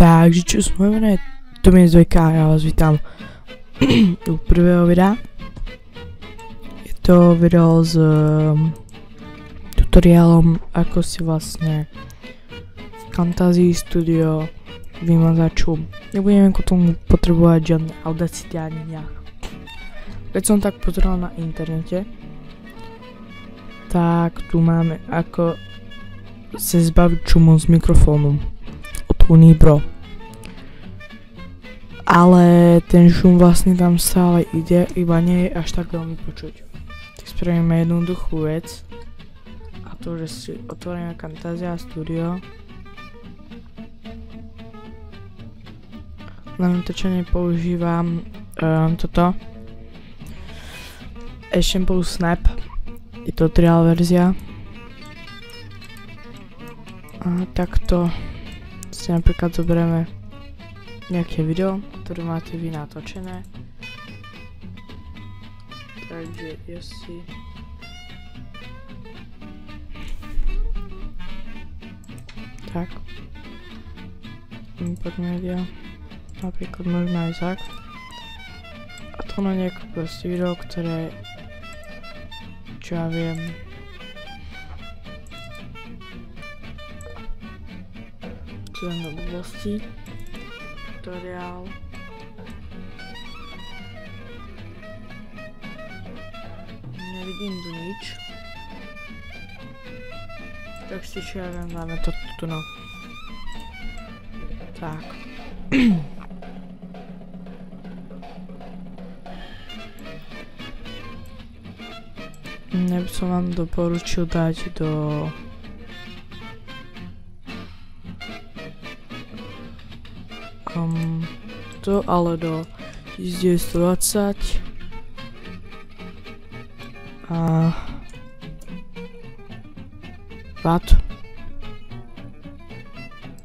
Takže čo som hovoril, to mi je 2K, ja vás vítam u prvého videa. Je to video s tutoriálom, ako si vlastne v Camtasia Studio vymazaču. Nebudeme k tomu potrebovať žiadne Audacity ani nejak. Keď som tak pozeral na internete, tak tu máme ako sa zbaviť šumu z mikrofónu od Unibro. Ale ten šum vlastne tam stále ide, iba nie je až tak veľmi počuť. Tak spravíme jednoduchú vec, a to, že si otvoríme Camtasia Studio. Na natáčanie používam toto Shampoo Snap, je to trial verzia. A takto si napríklad zoberieme nejaké video, ktoré máte vy natočené. Takže ja si tak import media, napríklad môžeme aj tak a to na nejaké proste video, ktoré čo ja viem čo len do blbosti tutoriál. Nevidím tu nič. Tak si čo ja viem, dáme to tu no. Tak. Ja by som vám doporučil dať do to, ale do 1920 a watt.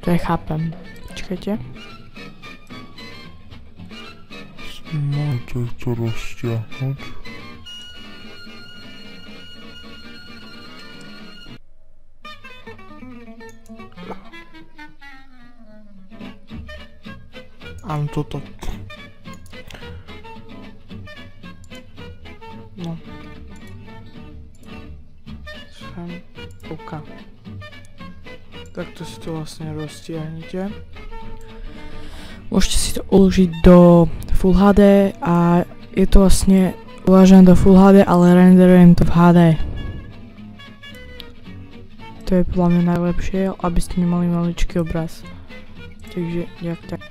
To ja chápem. Počkajte. Máte to rozťahnuť. Mám toto. No. Sem. OK. Takto si to vlastne roztiahnete. Môžete si to uložiť do Full HD a je to vlastne uložené do Full HD, ale renderujem to v HD. To je podľa mňa najlepšie, aby ste nemali maličký obraz. Takže jak tak.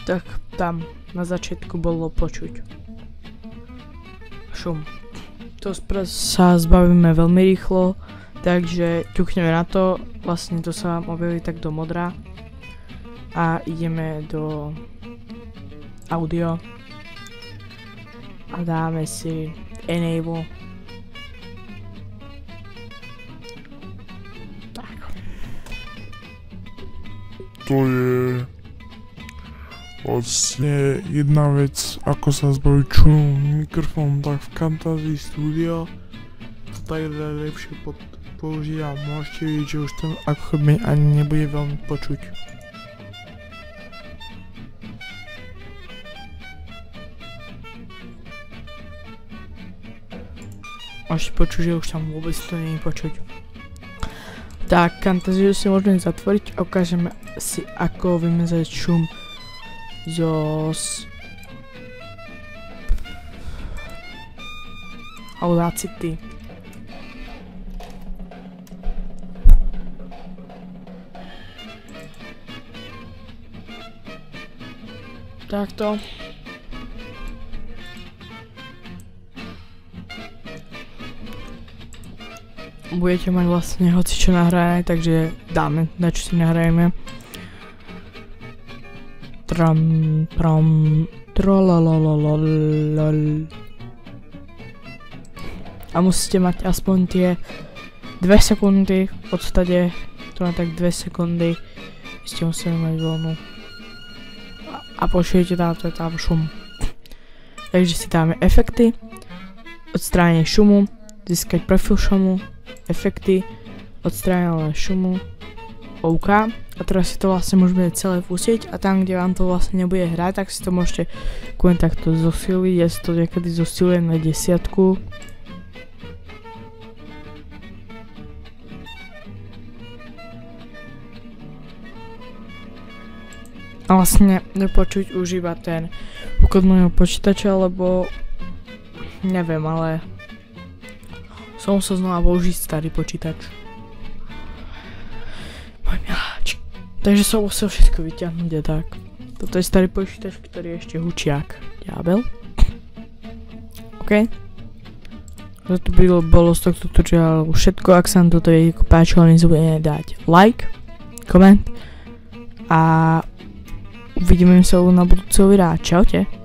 Tak tam na začiatku bolo počuť šum. To sa zbavíme veľmi rýchlo, takže ťukneme na to, vlastne to sa vám objaví tak do modra a ideme do audio a dáme si enable. Tak. To je vlastne jedna vec, ako sa zbaviť šumu mikrofón, tak v Camtasia Studio to tak lepšie použiť a môžete vidieť, že už to ako ani nebude veľmi počuť. Môžete počuť, že už tam vôbec to nie je počuť. Tak, Camtasiu si môžeme zatvoriť a ukážeme si, ako vymazať šum zo Audacity. Takto. Budete mať vlastne hocičo nahrané, takže dáme, na čo si nahrajeme. A musíte mať aspoň tie 2 sekundy, v podstate to na tak 2 sekundy ste museli mať voľnú a počujete tam šum. Takže si dáme efekty, odstránenie šumu, získať profil šumu, efekty odstránil šumu. OK. A teraz si to vlastne môžeme celé pustiť a tam, kde vám to vlastne nebude hrať, tak si to môžete kúň takto zosiliť. Ja si to niekedy zosilujem na 10. A vlastne nepočuť už iba ten úkod môjho počítača, lebo neviem, ale som musel znova použiť starý počítač. Môj miláčik. Takže som musel všetko vyťahnuť a tak. Toto je starý počítač, ktorý je ešte hučí jak diabel. OK. Toto by bolo z tohto tutoriálu všetko. Ak sa vám toto videjko páčilo, nezabudnite dať like, koment a uvidíme sa na budúceho videa. Čaute.